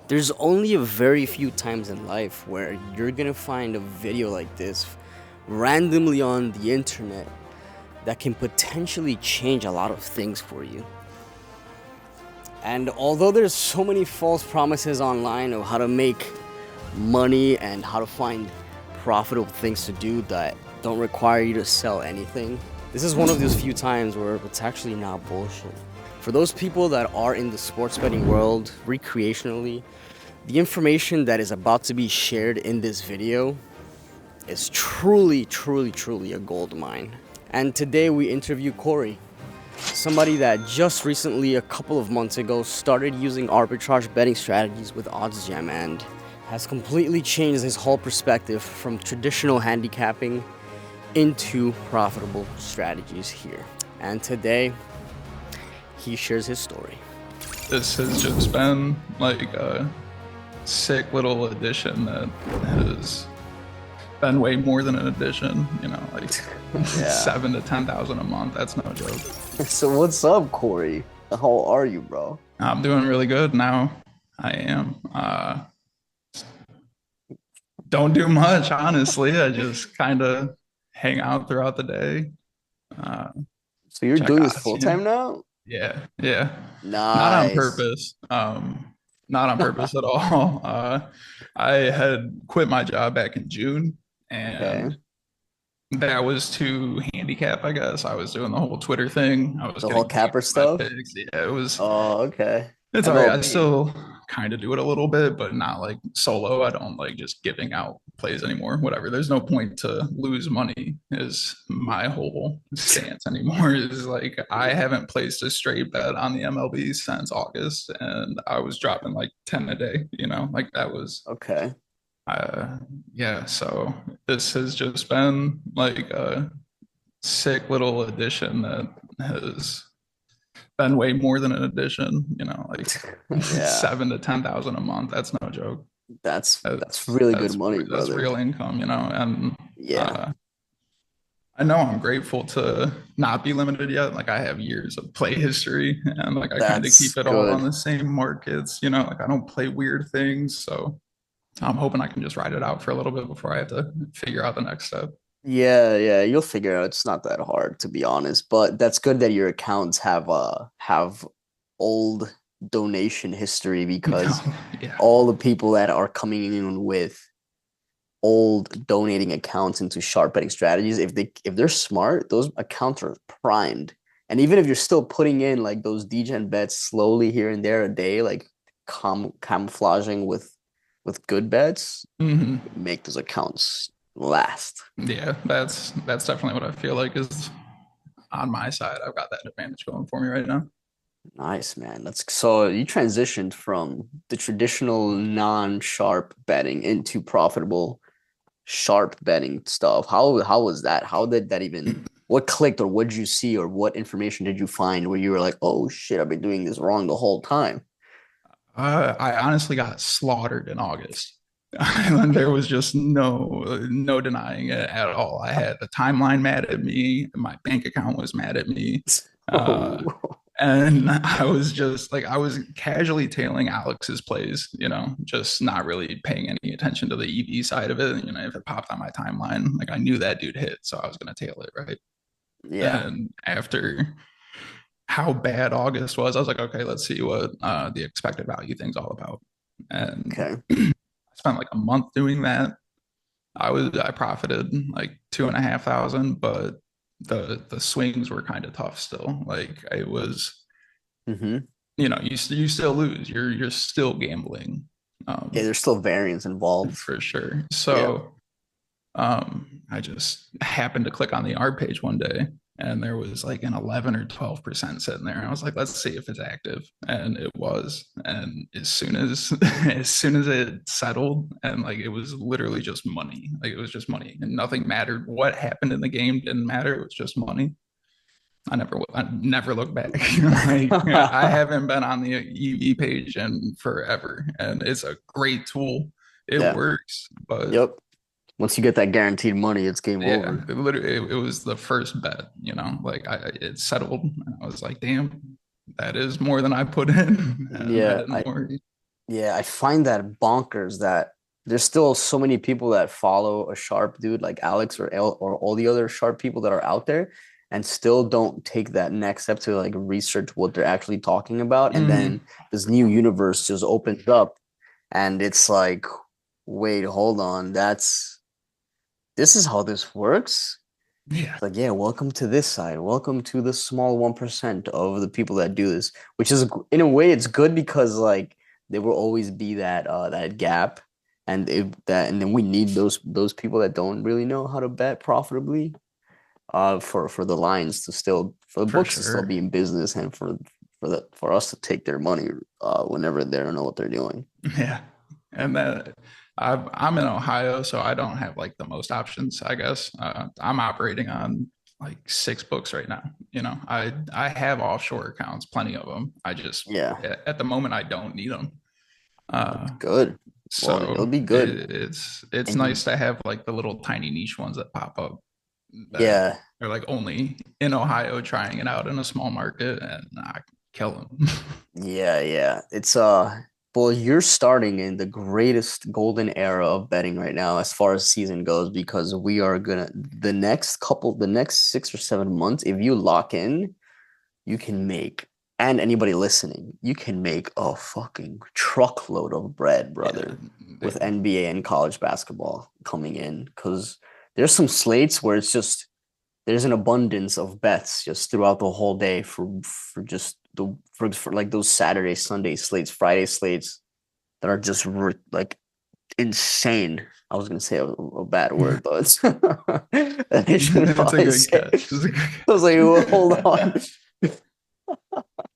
There's only a very few times in life where you're gonna find a video like this randomly on the internet that can potentially change a lot of things for you. And although there's so many false promises online of how to make money and how to find profitable things to do that don't require you to sell anything, this is one of those few times where it's actually not bullshit. For those people that are in the sports betting world recreationally, the information that is about to be shared in this video is truly a gold mine. And today we interview Corey, somebody that just recently, a couple of months ago, started using arbitrage betting strategies with OddsJam and has completely changed his whole perspective from traditional handicapping into profitable strategies here. And today, he shares his story. This has just been like a sick little addition that has been way more than an addition, like Yeah. 7 to 10,000 a month. That's no joke. So what's up, Corey? How are you, bro? I'm doing really good now. I am. Don't do much, honestly. I just kind of hang out throughout the day. So you're Check doing this odds, full time now? Yeah. Not on Nice. purpose. Not on purpose at all. I had quit my job back in June, Okay. and that was to handicap, I guess. I was doing the whole Twitter thing. I was The whole getting paid capper for my stuff? picks. Yeah, it was. Oh, okay. It's all right. I MLB. still kind of do it a little bit, but not like solo. I don't like just giving out plays anymore. Whatever. There's no point to lose money, is my whole stance anymore. Is like I haven't placed a straight bet on the MLB since August, and I was dropping like 10 a day, like that was Okay. uh yeah, so this has just been like a sick little addition that has been way more than an addition, like Yeah. 7 to 10,000 a month. That's no joke. That's That's really good that's money, that's brother. real income, and Yeah. I know I'm grateful to not be limited yet. Like I have years of play history, and like I kind of keep That's it all on good. the same markets, like I don't play weird things. So I'm hoping I can just ride it out for a little bit before I have to figure out the next step. Yeah, you'll figure it out. It's not that hard to be honest, but that's good that your accounts have old donation history because Yeah. all the people that are coming in with old donating accounts into sharp betting strategies, if they're smart, those accounts are primed. And even if you're still putting in like those degen bets slowly here and there a day, like camouflaging with good bets, Hmm. make those accounts last. Yeah, that's definitely what I feel like is on my side. I've got that advantage going for me right now. Nice, man. That's so you transitioned from the traditional non-sharp betting into profitable sharp betting stuff. How was that? How did that even what clicked or what did you see or what information did you find where you were like, oh shit, I've been doing this wrong the whole time? I honestly got slaughtered in August. There was just no denying it at all. I had the timeline mad at me. My bank account was mad at me. Uh, Oh, and I was just like, I was casually tailing Alex's plays, just not really paying any attention to the EV side of it. If it popped on my timeline, like I knew that dude hit, so I was going to tail it, right? yeah. And after how bad August was, I was like, okay, let's see what the expected value thing's all about. And Okay. I spent like a month doing that. I profited like 2,500, but the swings were kind of tough still. Like it was, Mm-hmm. you still lose. You're still gambling, Yeah, there's still variance involved. for sure. Yeah. So I just happened to click on the ARB page one day, and there was like an 11 or 12% sitting there. I was like, let's see if it's active. And it was. And as soon as as soon as it settled, and like it was literally just money. Like it was just money. And nothing mattered. What happened in the game didn't matter. It was just money. I never look back. Like I haven't been on the EV page in forever. And it's a great tool. It Yeah. works, but Yep. Once you get that guaranteed money, it's game yeah, over. it was the first bet, like it settled. I was like, damn, that is more than I put in, and I Yeah, didn't I worry. Yeah, I find that bonkers that there's still so many people that follow a sharp dude like Alex or or all the other sharp people that are out there and still don't take that next step to like research what they're actually talking about. And then Mhm. this new universe just opens up and it's like, wait, hold on, this is how this works. Yeah, Like, yeah, welcome to this side. Welcome to the small 1% of the people that do this, which is in a way it's good because like there will always be that gap and then we need those people that don't really know how to bet profitably for the lines to still for the for books to still sure. be in business and for us to take their money whenever they don't know what they're doing. Yeah. And that I'm in Ohio, so I don't have like the most options, I guess. I'm operating on like six books right now. I have offshore accounts, plenty of them. I just Yeah, at the moment I don't need them. Uh, good. Well, it'll so be good. it's And nice to have like the little tiny niche ones that pop up that yeah, are like only in Ohio trying it out in a small market and I kill them. yeah. It's well, you're starting in the greatest golden era of betting right now as far as season goes because we are gonna the next 6 or 7 months, if you lock in, you can make and anybody listening, you can make a fucking truckload of bread, Yeah, brother, with dude. NBA and college basketball coming in because there's some slates where it's just there's an abundance of bets just throughout the whole day for just for like those Saturday, Sunday slates, Friday slates that are just like insane. I was gonna say a bad word, but it's I shouldn't It's a probably good say. catch. It's a good I was like, well, hold on.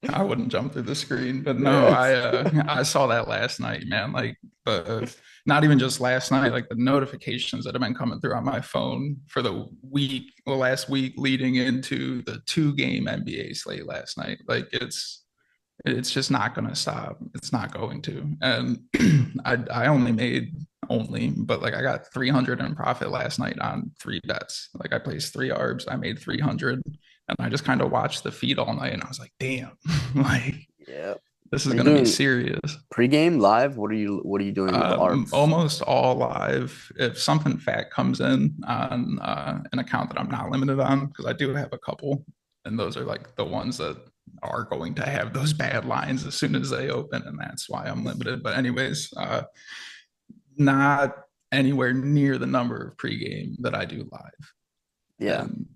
I wouldn't jump through the screen, but no, Yeah. I saw that last night, man. Like the not even just last night, like the notifications that have been coming through on my phone for the last week leading into the two-game NBA slate last night. Like it's just not going to stop. It's not going to. And I only, but like I got 300 in profit last night on three bets. Like I placed three arbs, I made 300, and I just kind of watched the feed all night, and I was like, damn, like Yeah. this is Are you going to be doing serious. pregame live? What are you doing with the ARBs? Almost all live. If something fat comes in on an account that I'm not limited on, because I do have a couple, and those are like the ones that are going to have those bad lines as soon as they open, and that's why I'm limited. But anyways, not anywhere near the number of pregame that I do live, Yeah. and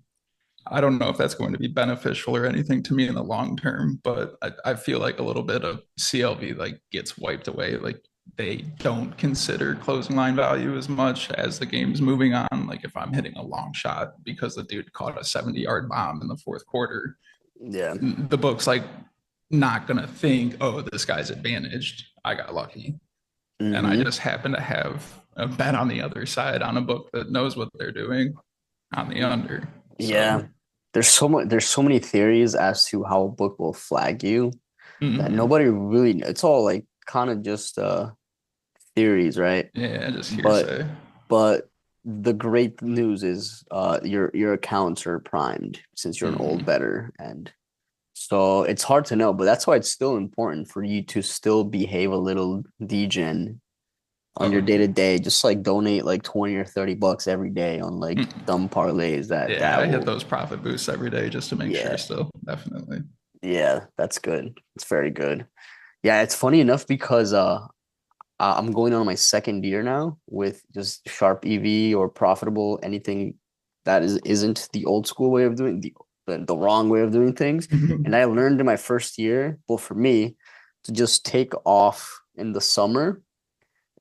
I don't know if that's going to be beneficial or anything to me in the long term, but I feel like a little bit of CLV like gets wiped away. Like they don't consider closing line value as much as the game's moving on. Like if I'm hitting a long shot because the dude caught a 70-yard bomb in the fourth quarter, Yeah. the book's like not gonna think, oh, this guy's advantaged. I got lucky. And I Mm-hmm. just happen to have a bet on the other side on a book that knows what they're doing on the under. So Yeah. There's so many theories as to how a book will flag you that mhm. nobody really it's all like kind of just theories, right? Yeah, just But hearsay. but the great news is your accounts are primed since you're an old Mm, bettor and so it's hard to know, but that's why it's still important for you to still behave a little degen on oh your day yeah. to day. Just like donate like 20 or 30 bucks every day on like Mm. dumb parlays Yeah, that I hit will those profit boosts every day just to make sure yeah, still. Definitely. yeah, that's good. It's very good. Yeah, it's funny enough because I'm going on my second year now with just sharp EV or profitable anything that isn't the old school way of doing the wrong way of doing things. And I learned in my first year, well, for me, to just take off in the summer.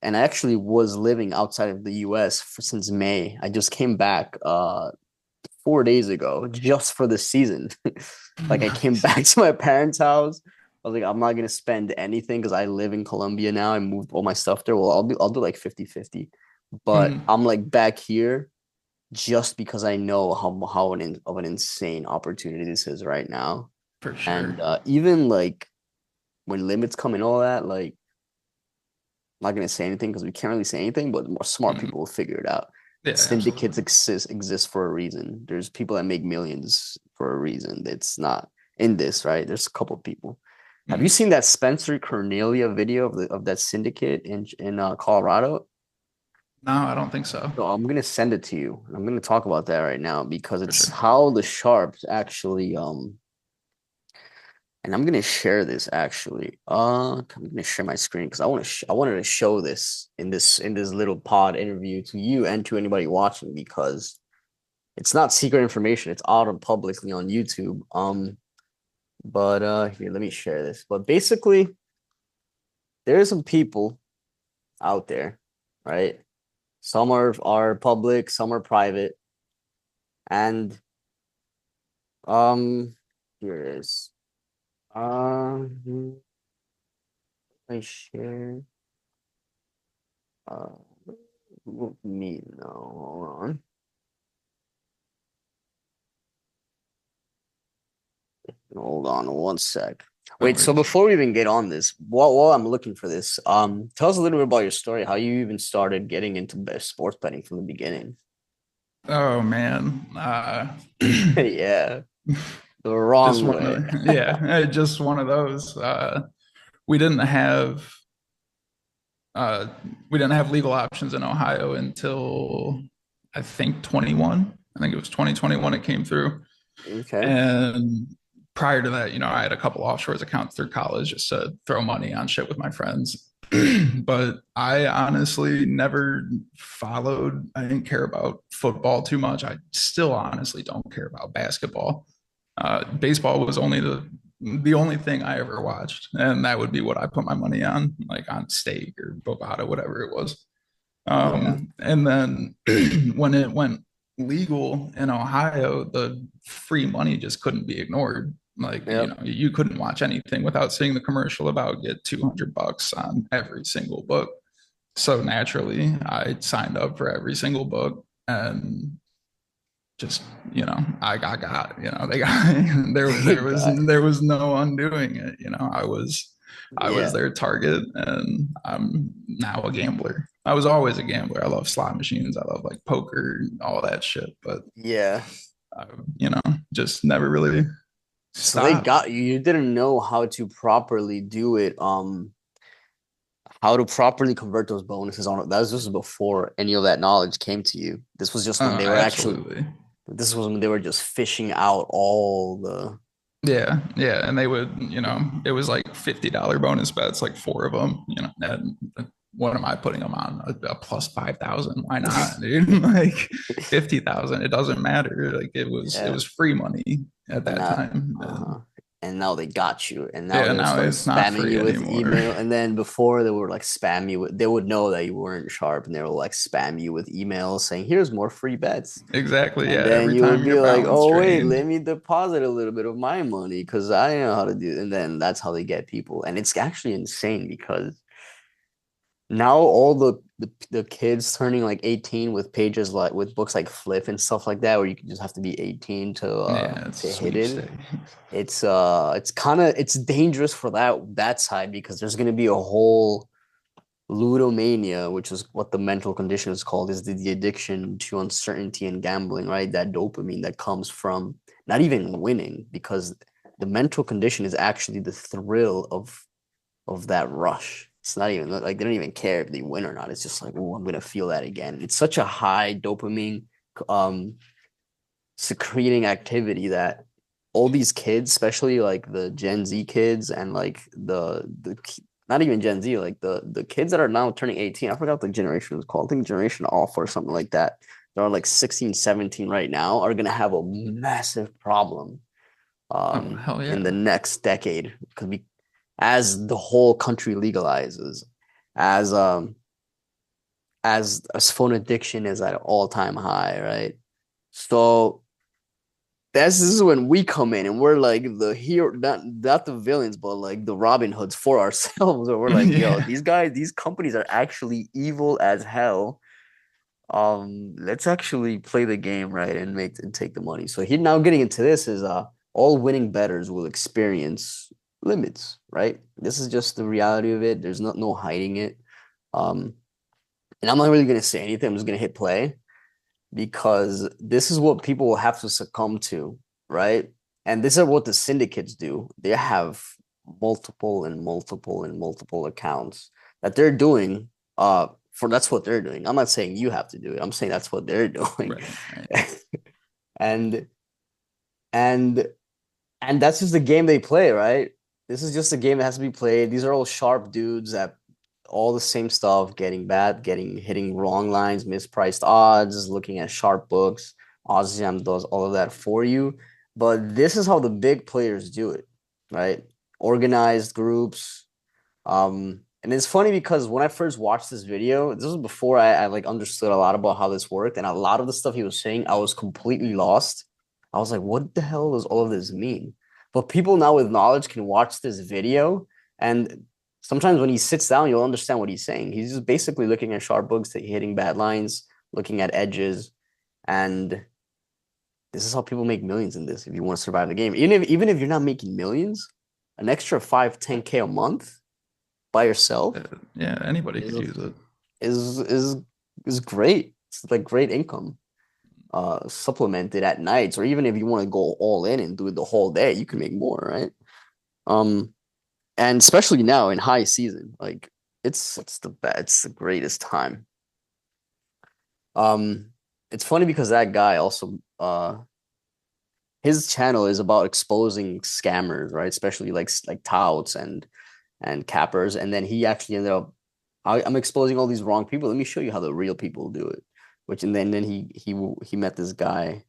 And I actually was living outside of the US since May. I just came back 4 days ago just for the season. Like I came Nice. back to my parents' house. I was like, I'm not gonna spend anything because I live in Colombia now. I moved all my stuff there. Well, I'll do like 50-50. But Mm, I'm like back here just because I know of an insane opportunity this is right now. for sure. And even like when limits come and all that, like I'm not gonna say anything because we can't really say anything, but more smart Mm, people will figure it out. yeah, Syndicates absolutely. exist for a reason. There's people that make millions for a reason. It's not in this, right? There's a couple of people. Have you seen that Spencer Cornelia video of that syndicate in Colorado? No, I don't think so. So I'm gonna send it to you. I'm gonna talk about that right now because For it's sure. how the sharps actually and I'm gonna share this actually. I'm gonna share my screen because I wanted to show this in this little pod interview to you and to anybody watching because it's not secret information. It's out on publicly on YouTube. But here, let me share this. But basically, there are some people out there, right? Some are public, some are private, and here it is. I share. Uh, me no. Hold on. Hold on one sec. No Wait, so worries. before we even get on this, while I'm looking for this, tell us a little bit about your story, how you even started getting into sports betting from the beginning. Oh man. Yeah, the Just wrong one way. of, yeah, just one of those. We didn't have uh we didn't have legal options in Ohio until I think 21. I think it was 2021 it came through. Okay. And prior to that, I had a couple offshores accounts through college just to throw money on shit with my friends. But I honestly never followed, I didn't care about football too much. I still honestly don't care about basketball. Baseball was the only thing I ever watched, and that would be what I put my money on, like on stake or Bovada, whatever it was. Yeah. And then when it went legal in Ohio, the free money just couldn't be ignored. Like, Yep. you couldn't watch anything without seeing the commercial about get $200 on every single book. So naturally, I signed up for every single book and just, they got there was no undoing it. I was Yeah. their target, and I'm now a gambler. I was always a gambler. I love slot machines. I love like poker, all that shit. But Yeah. I, you know, just never really So they stopped. got you. You didn't know how to properly do it. How to properly convert those bonuses on. That was just before any of that knowledge came to you. This was just when they were actually. Absolutely. This was when they were just fishing out all the. Yeah, yeah, and they would, it was like $50 bonus bets, like four of them. And what am I putting them on? A plus 5,000? Why not, dude? Like 50,000, it doesn't matter. Like it Yeah. was free money at And that now, time. And uh-huh. And now they got you. And now yeah, they would now start it's not spamming free you with anymore. email. And then before they would like spam you with, they would know that you weren't sharp, and they would like spam you with emails saying, "Here's more free bets." Exactly. And Yeah, then every you would time your be like, balance "Oh wait, drained. let me deposit a little bit of my money because I know how to do it." And then that's how they get people. And it's actually insane because now all the kids turning like 18 with pages like with books like Flip and stuff like that, where you just have to be 18 Yeah, it's to hit it. sweepstakes. It's dangerous for that side because there's gonna be a whole ludomania, which is what the mental condition is called, is the addiction to uncertainty and gambling, right? That dopamine that comes from not even winning, because the mental condition is actually the thrill of that rush. It's not even like they don't even care if they win or not. It's just like, oh, I'm gonna feel that again. It's such a high dopamine um secreting activity that all these kids, especially like the Gen Z kids and like the not even Gen Z, like the kids that are now turning 18. I forgot what the generation is called. I think Generation Alpha or something like that. They're like 16, 17 right now, are gonna have a massive problem Oh, hell in the yeah. next decade because we as the whole country legalizes, as as phone addiction is at an all-time high, right? So this is when we come in and we're like the hero, not the villains, but like the Robin Hoods for ourselves. Or we're like, yo, Yeah. these guys, these companies are actually evil as hell. Let's actually play the game right and take the money. So he now getting into this is all winning bettors will experience limits, right? This is just the reality of it. There's no hiding it. Um, and I'm not really gonna say anything. I'm just gonna hit play because this is what people will have to succumb to, right? And this is what the syndicates do. They have multiple and multiple and multiple accounts that they're doing for that's what they're doing. I'm not saying you have to do it. I'm saying that's what they're doing. Right, right. and and and that's just the game they play, right? This is just a game that has to be played. These are all sharp dudes that all the same stuff, hitting wrong lines, mispriced odds, looking at sharp books. OddsJam does all of that for you. But this is how the big players do it, right? Organized groups. And it's funny because when I first watched this video, this was before I like understood a lot about how this worked, and a lot of the stuff he was saying, I was completely lost. I was like, what the hell does all of this mean? But people now with knowledge can watch this video, and sometimes when he sits down, you'll understand what he's saying. He's just basically looking at sharp books, hitting bad lines, looking at edges, and this is how people make millions in this. If you want to survive the game, even if you're not making millions, an extra 5, 10K a month by yourself Yeah, anybody could is use it. is great. It's like great income. Supplemented at nights, or even if you want to go all in and do it the whole day, you can make more, right? Um, and especially now in high season, like it's the greatest time. Um, it's funny because that guy also his channel is about exposing scammers, right? Especially like touts and cappers. And then he actually ended up, I'm exposing all these wrong people. Let me show you how the real people do it. Which and then he met this guy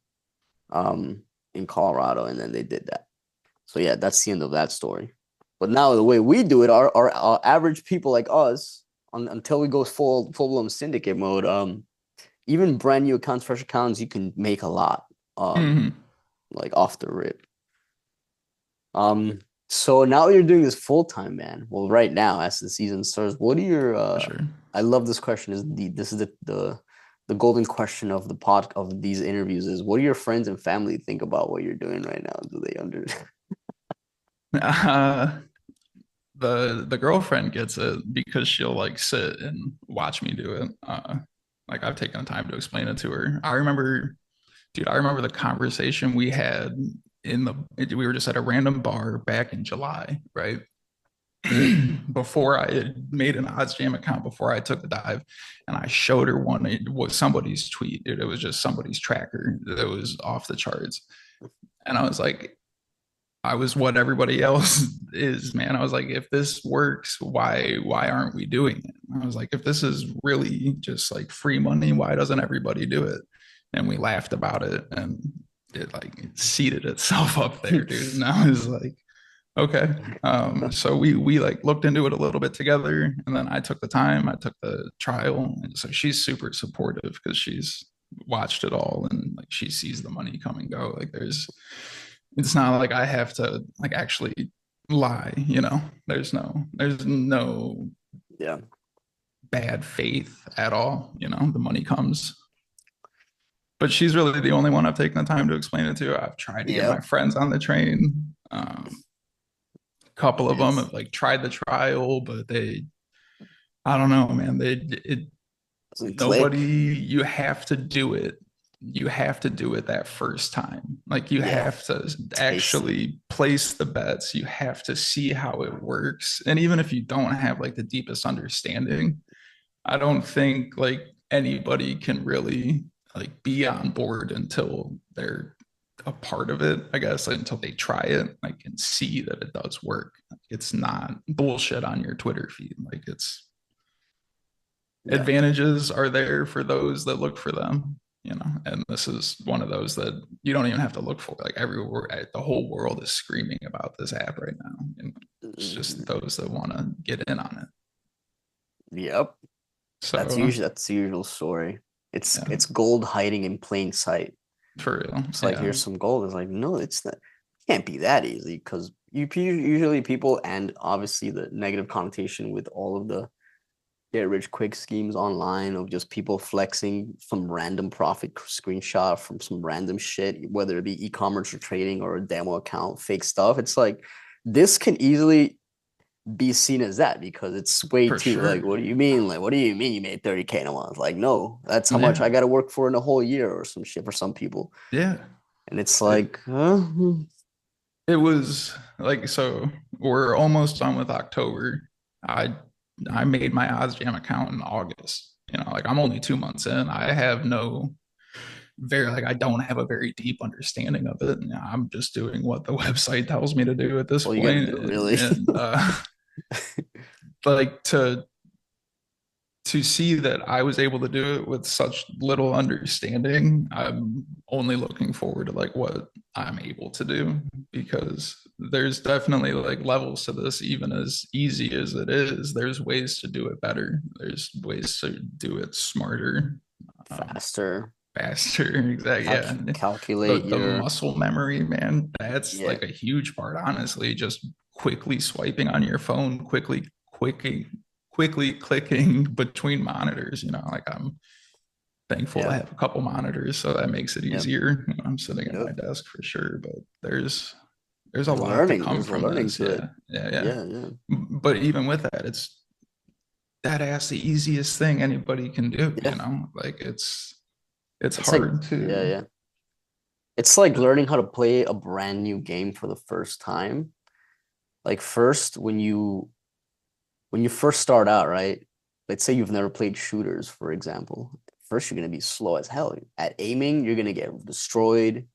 in Colorado, and then they did that. So yeah, that's the end of that story. But now the way we do it, our average people like us, until we go full blown syndicate mode, even brand new accounts, fresh accounts, you can make a lot. Mhm. Like off the rip. So now you're doing this full time, man. Well, right now, as the season starts, what are your For sure. I love this question. This is the golden question of the pod of these interviews is what do your friends and family think about what you're doing right now? Do they under Uh, the girlfriend gets it because she'll like sit and watch me do it. Like I've taken the time to explain it to her. I remember the conversation we had we were just at a random bar back in July, right? Before I had made an OddsJam account, before I took the dive, and I showed her one. It was somebody's tweet. It was just somebody's tracker that was off the charts. And I was like, I was what everybody else is, man. I was like, if this works, why aren't we doing it? I was like, if this is really just like free money, why doesn't everybody do it? And we laughed about it, and it seated itself up there, dude. And I was like, okay. So we like looked into it a little bit together, and then I took the time, I took the trial, and so she's super supportive because she's watched it all and like she sees the money come and go. Like it's not like I have to like actually lie, you know. There's no Yeah. bad faith at all, you know. The money comes. But she's really the only one I've taken the time to explain it to. I've tried to get my Yep. friends on the train. Couple of them It's have like tried the trial, but I don't know, man. doesn't Nobody, click. you have to do it. You have to do it that first time. Like you Yeah. have to Taste it. actually place the bets. You have to see how it works. And even if you don't have like the deepest understanding, I don't think like anybody can really like be on board until they're a part of it, I guess, like, until they try it, like and see that it does work. It's not bullshit on your Twitter feed. Like it's Yeah. advantages are there for those that look for them, you know. And this is one of those that you don't even have to look for. Like everywhere, the whole world is screaming about this app right now, and it's just Mhm. those that want to get in on it. Yep. So That's the usual story. yeah, It's gold hiding in plain sight. for real, It's like yeah. here's some gold. It's like no, it's not. It can't be that easy because usually people and obviously the negative connotation with all of the get rich quick schemes online of just people flexing some random profit screenshot from some random shit, whether it be e-commerce or trading or a demo account, fake stuff. It's like this can easily be seen as that because it's way For too like, sure. what do you mean? Like, what do you mean you made 30K in a month? Like, no, that's how much Yeah. I got to work for in a whole year or some shit for some people. Yeah. And it's It, like, huh? It was like, so we're almost done with October. I I made my OddsJam account in August. Like I'm only 2 months in. I have no very like I don't have a very deep understanding of it. I'm just doing what the website tells me to do at this All you gotta point. do, really. And like to see that I was able to do it with such little understanding, I'm only looking forward to like what I'm able to do, because there's definitely like levels to this. Even as easy as it is, there's ways to do it better. There's ways to do it smarter, um, Faster. faster. Exactly. Yeah. Calculate The your, muscle memory, man, that's yeah, like a huge part, honestly. Just quickly swiping on your phone, quickly clicking between monitors. Like I'm thankful to yeah, have a couple monitors, so that makes it yep, easier when I'm sitting at yep. my desk for sure. But there's a You're lot to learning. come There's a from learning this. to it. Yeah, yeah, yeah. Yeah, yeah. But even with that, it's that ass the easiest thing anybody can do. Yeah. Like it's It's like, hard yeah, to. yeah. It's like learning how to play a brand new game for the first time. Like first, when you first start out, right? Let's say you've never played shooters, for example. First, you're gonna be slow as hell. At aiming, you're gonna get destroyed.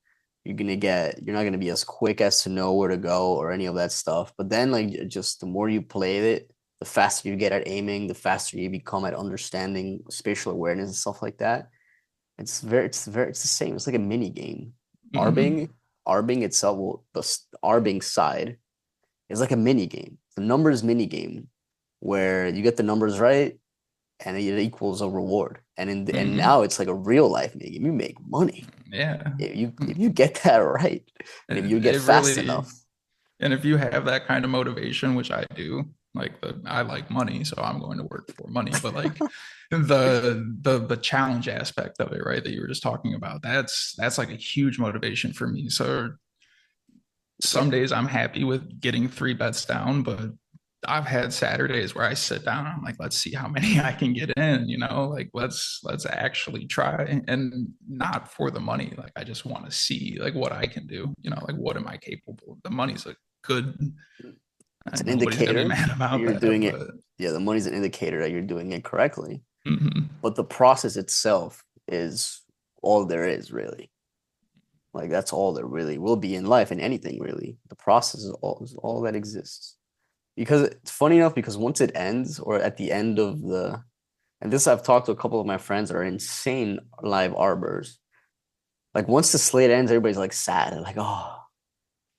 You're not gonna be as quick as to know where to go or any of that stuff. But then, like, just the more you play it, the faster you get at aiming, the faster you become at understanding spatial awareness and stuff like that. It's the same. It's like a mini game. Mhm. Arbing, Arbing itself, the Arbing side is like a mini game. The numbers mini game where you get the numbers right and it equals a reward. And Mhm. now it's like a real life mini game. You make money Yeah. if you get that right and if you get It fast really, enough. and if you have that kind of motivation, which I do, like I like money, so I'm going to work for money. But like the challenge aspect of it, right, that you were just talking about, that's like a huge motivation for me. So some Yeah, days I'm happy with getting 3 bets down, but I've had Saturdays where I sit down and I'm like, let's see how many I can get in, like let's actually try, and not for the money. Like I just want to see like what I can do, like what am I capable of? The money's a good, it's an nobody's gonna be indicator mad that about you're that, doing it. but Yeah, the money's an indicator that you're doing it correctly. mhm. But the process itself is all there is, really. Like that's all there really will be in life and anything really. The process is all that exists. Because it's funny enough, because once it ends or at the end of the, and this I've talked to a couple of my friends that are insane live arbors. Like once the slate ends, everybody's like sad. They're like, oh,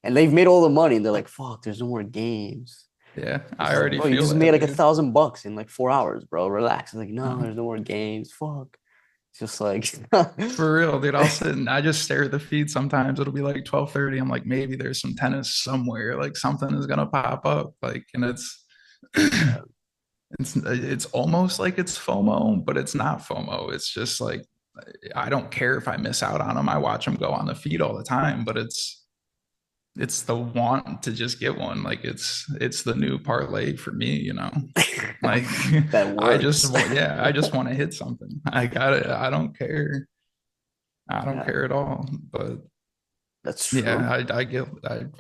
and they've made all the money and they're like, fuck, there's no more games. Yeah, It's I like, already bro, you feel just that, made like a dude. $1,000 in like 4 hours, bro. Relax. It's like, no, No, there's no more games. Fuck. It's just like for real, dude. I'll sit and I just stare at the feed. Sometimes it'll be like 12:30. I'm like, maybe there's some tennis somewhere. Like something is gonna pop up. Like, and it's yeah. it's almost like it's FOMO, but it's not FOMO. It's just like I don't care if I miss out on them. I watch them go on the feed all the time, but it's the want to just get one. Like it's the new parlay for me. Like That I just works. want, yeah, I just want to hit something. I got it. I don't care. I don't Yeah, care at all. But that's yeah, true.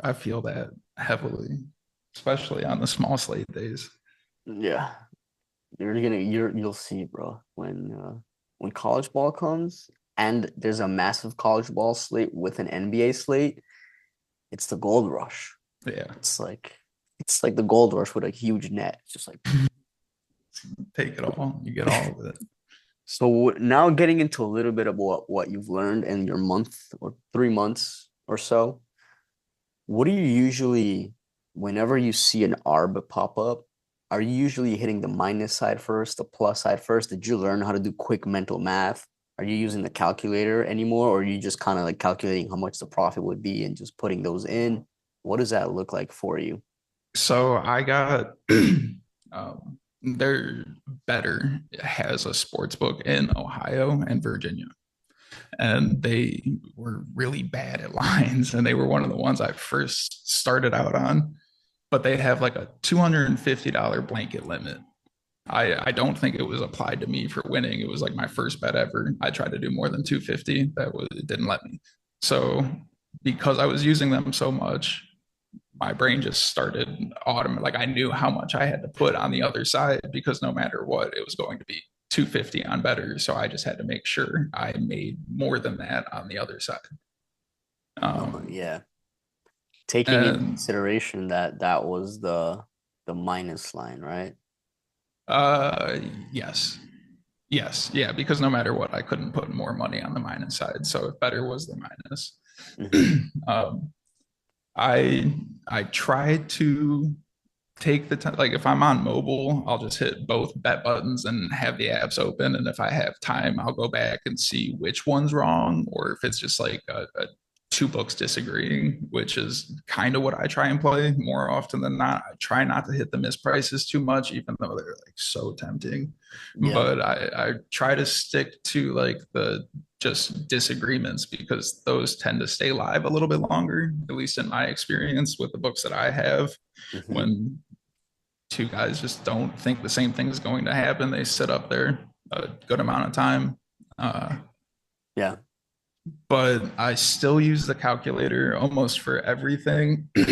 I feel that heavily, especially on the small slate days. Yeah. You'll see, bro, when college ball comes and there's a massive college ball slate with an NBA slate, it's the gold rush. Yeah. It's like it's like the gold rush with a huge net. It's just like Take it all. You get all of it. so now getting into a little bit about what you've learned in your month or 3 months or so. What do you usually, whenever you see an ARB pop up, are you usually hitting the minus side first, the plus side first? Did you learn how to do quick mental math? Are you using the calculator anymore, or are you just kind of like calculating how much the profit would be and just putting those in? What does that look like for you? So I got their Bettor has a sports book in Ohio and Virginia, and they were really bad at lines, and they were one of the ones I first started out on. But they have like a $250 blanket limit. I don't think it was applied to me for winning. It was like my first bet ever. I tried to do more than 250. It didn't let me. So because I was using them so much, my brain just started like I knew how much I had to put on the other side because no matter what, it was going to be 250 on bettors. So I just had to make sure I made more than that on the other side. No, Um, yeah. Taking into and consideration that that was the minus line, right? uh, yes, yes, yeah, because no matter what, I couldn't put more money on the minus side. So if better was the minus, Hmm. um, I I try to take the time. Like if I'm on mobile, I'll just hit both bet buttons and have the apps open. And if I have time, I'll go back and see which one's wrong, or if it's just like a two books disagreeing, which is kind of what I try and play more often than not. I try not to hit the misprices too much, even though they're like so tempting. Yeah. But I try to stick to like the just disagreements because those tend to stay live a little bit longer, at least in my experience with the books that I have. Hmm. When two guys just don't think the same thing is going to happen, they sit up there a good amount of time. Uh, Yeah. but I still use the calculator almost for everything. I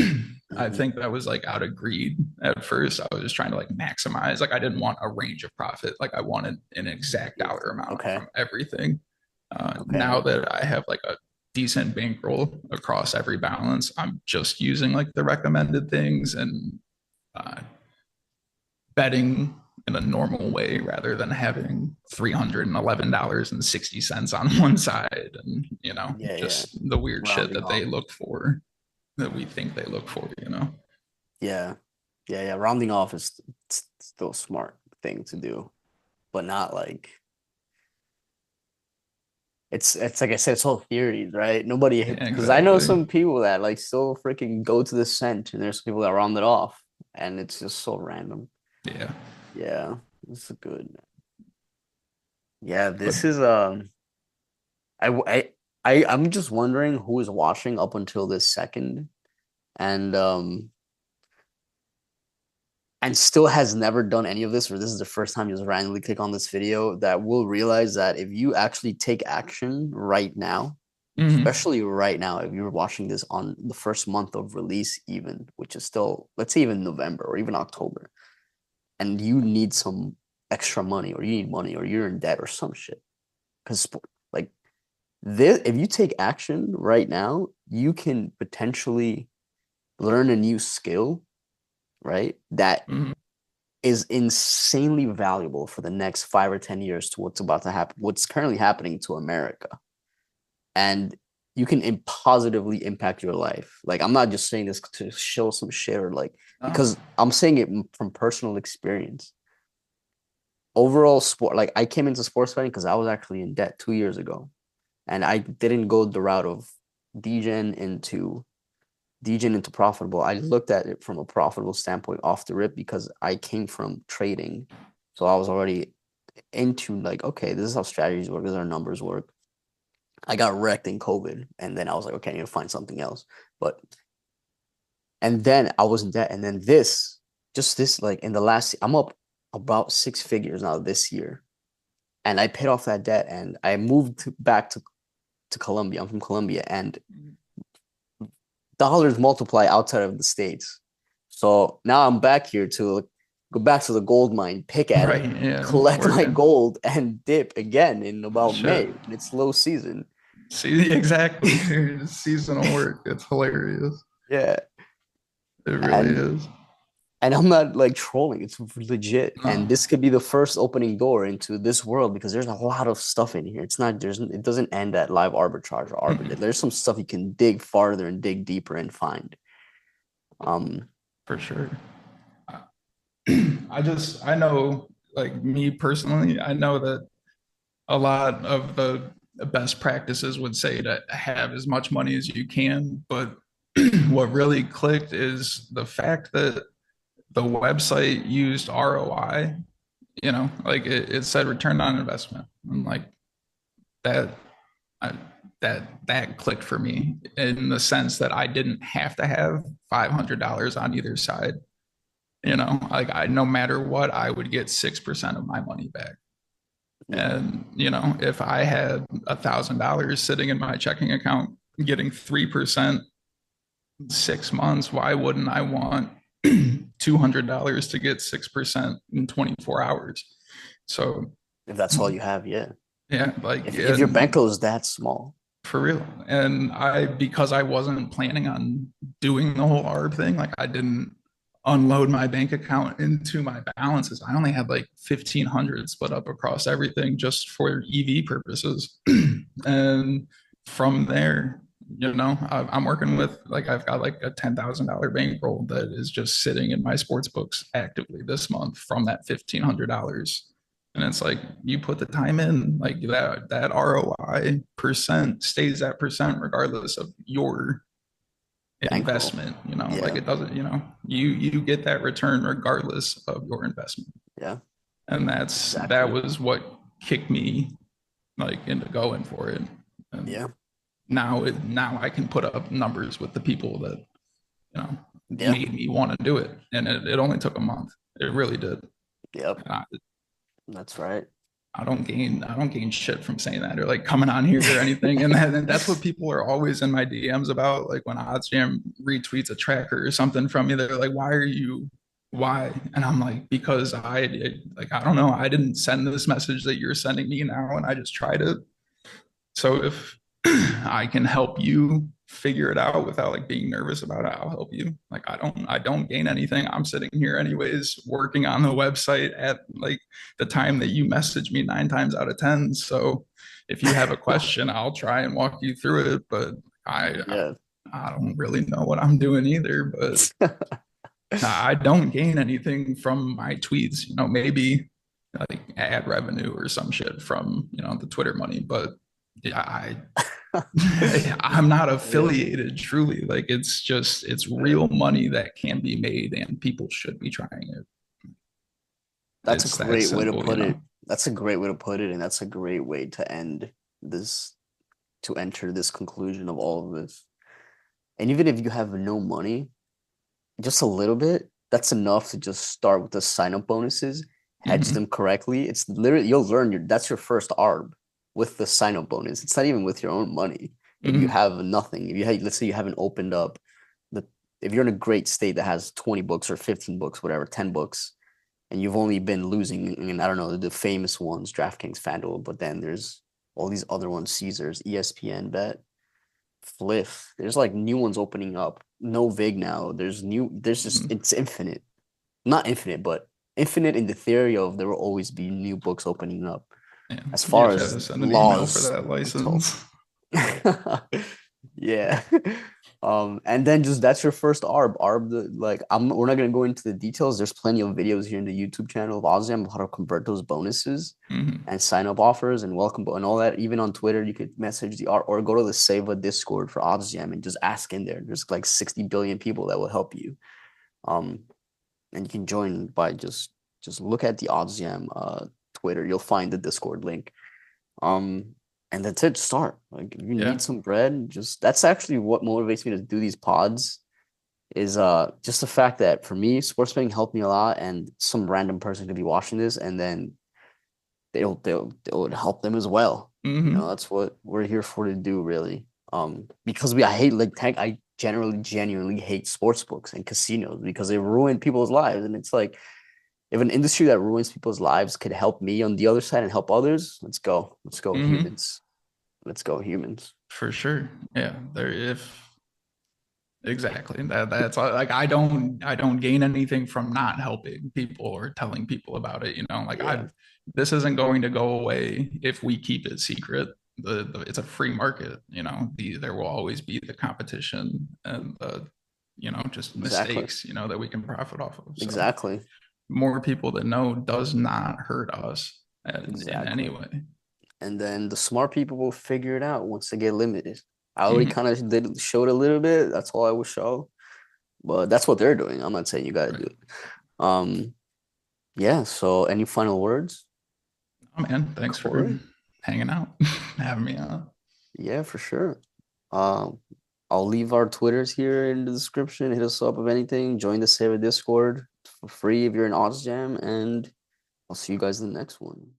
Hmm. think that was like out of greed at first. I was just trying to like maximize. Like I didn't want a range of profit. Like I wanted an exact dollar amount Okay. from everything. Now Okay. that I have like a decent bankroll across every balance, I'm just using like the recommended things and uh, betting in a normal way rather than having $311.60 on one side and Yeah, yeah. just the weird shit Rounding that they off. look for, that we think they look for. Yeah. Yeah, yeah. Rounding off is still a smart thing to do, but not like it's like I said, it's all theories, right? Nobody Yeah, because I know exactly. some people that like still freaking go to the cent, and there's people that round it off, and it's just so random. Yeah, Yeah, this is good. Yeah, but this is I I'm just wondering who is watching up until this second, and and still has never done any of this, or this is the first time you just randomly click on this video, that will realize that if you actually take action right now, mhm. especially right now, if you're watching this on the first month of release, even, which is still, let's say, even November or even October, and you need some extra money, or you need money, or you're in debt or some shit, because like this, if you take action right now, you can potentially learn a new skill, right? That Mhm. is insanely valuable for the next 5 or 10 years to what's about to happen, what's currently happening to America. And you can positively impact your life. Like, I'm not just saying this to show some shit or like, Oh, because I'm saying it from personal experience. Overall sport, like I came into sports betting because I was actually in debt 2 years ago. And I didn't go the route of degen into degen into profitable. I looked at it from a profitable standpoint off the rip because I came from trading. So I was already into like, okay, this is how strategies work, this is how numbers work. I got wrecked in COVID, and then I was like, okay, I need to find something else. But and then I was in debt, and then just this, like in the last, I'm up about 6 figures now this year, and I paid off that debt, and I moved back to Colombia. I'm from Colombia, and dollars multiply outside of the states. So now I'm back here to go back to the gold mine, pick at it, right. Yeah, collect my working. gold, and dip again in about Shit. May when it's low season. See, exactly. Seasonal work. It's hilarious. Yeah. It really And is. I'm not like trolling, it's legit. No. And this could be the first opening door into this world because there's a lot of stuff in here. It's not there's it doesn't end at live arbitrage or arbitrage. Mm-mm. There's some stuff you can dig farther and dig deeper and find. Um For sure. I know, like me personally, I know that a lot of the best practices would say to have as much money as you can. But what really clicked is the fact that the website used ROI, like it said return on investment. And like that, I, that clicked for me in the sense that I didn't have to have $500 on either side. Like no matter what, I would get 6% of my money back. yeah. And if I had $1,000 sitting in my checking account, getting 3% 6 months. Why wouldn't I want $200 to get 6% in 24 hours? So If that's all you have, yeah. yeah, like If your bankroll is that small, for real. And because I wasn't planning on doing the whole ARB thing, like I didn't unload my bank account into my balances. I only had like 1,500 split up across everything just for EV purposes. And from there, I'm working with, like, I've got like a $10,000 bankroll that is just sitting in my sports books actively this month from that $1,500. And it's like you put the time in, like that ROI percent stays that percent regardless of your bankroll. investment. Like Yeah, it doesn't. You get that return regardless of your investment. yeah, And that exactly. was what kicked me like into going for it. And Yeah, now I can put up numbers with the people that you know yeah, made me want to do it. And it only took a month. It really did. yep. I, That's right. I don't gain shit from saying that or like coming on here or anything. And that's what people are always in my DMs about. Like when OddsJam retweets a tracker or something from me, they're like, why? And I'm like, because I don't know. I didn't send this message that you're sending me now. And I just tried it. So if I can help you figure it out without like being nervous about it, I'll help you. Like I don't gain anything. I'm sitting here anyways working on the website at like the time that you message me 9 times out of 10. So if you have a question, I'll try and walk you through it. But I Yeah. I don't really know what I'm doing either. But I don't gain anything from my tweets. Maybe like ad revenue or some shit from the Twitter money, but yeah, I'm not Yeah. affiliated truly. Like it's Yeah. real money that can be made and people should be trying it. That's a It's that great way to simple. put it. That's a great way to put it, and that's a great way to end this, to enter this conclusion of all of this. And even if you have no money, just a little bit, that's enough to just start with the sign up bonuses, hedge them Hmm. correctly. It's literally, you'll learn that's your first ARB with the sign up bonus. It's not even with your own money. If you Hmm. have nothing, if you had, let's say you haven't opened up the, if you're in a great state that has 20 books or 15 books, whatever, 10 books, and you've only been losing, and I don't know, the famous ones, DraftKings, FanDuel, but then there's all these other ones, Caesars, ESPN Bet, Fliff. There's like new ones opening up. No Vig now. There's just, Hmm. it's infinite. Not infinite, but infinite in the theory of there will always be new books opening up. Yeah, As you far just have as to send an email for laws that until license. yeah. And then just that's your first ARB. ARB, like we're not gonna go into the details. There's plenty of videos here in the YouTube channel of Ozam of how to convert those bonuses Hmm. and sign up offers and welcome and all that. Even on Twitter, you could message the art or go to the Save a Discord for Ozam and just ask in there. There's like 60 billion people that will help you. Um, and you can join by just look at the Ozam Twitter. You'll find the Discord link. Um, and that's it. Start. Like if you Yeah. need some bread, just that's actually what motivates me to do these pods. Is just the fact that for me, sports betting helped me a lot, and some random person could be watching this, and then they'll help them as well. Hmm. That's what we're here for to do, really. Because I hate like tech. I generally genuinely hate sports books and casinos because they ruin people's lives, and it's like if an industry that ruins people's lives could help me on the other side and help others, let's go. Let's go Hmm. humans. Let's go humans. For sure. Yeah. There if Exactly. That's like I don't gain anything from not helping people or telling people about it. Like Yeah, this isn't going to go away if we keep it secret. It's a free market. There will always be the competition and just exactly. mistakes. That we can profit off of. So Exactly. more people that know does not hurt us in any Exactly. way. And then the smart people will figure it out once they get limited. I already Mhm. kind of did showed a little bit. That's all I would show. But that's what they're doing. I'm not saying you gotta do Right. it. Um, yeah, so any final words? Oh man, thanks for Corey? hanging out, having me on. Yeah, for sure. Um, I'll leave our Twitters here in the description. Hit us up if anything. Join the Saver Discord for free if you're in OddsJam, and I'll see you guys in the next one.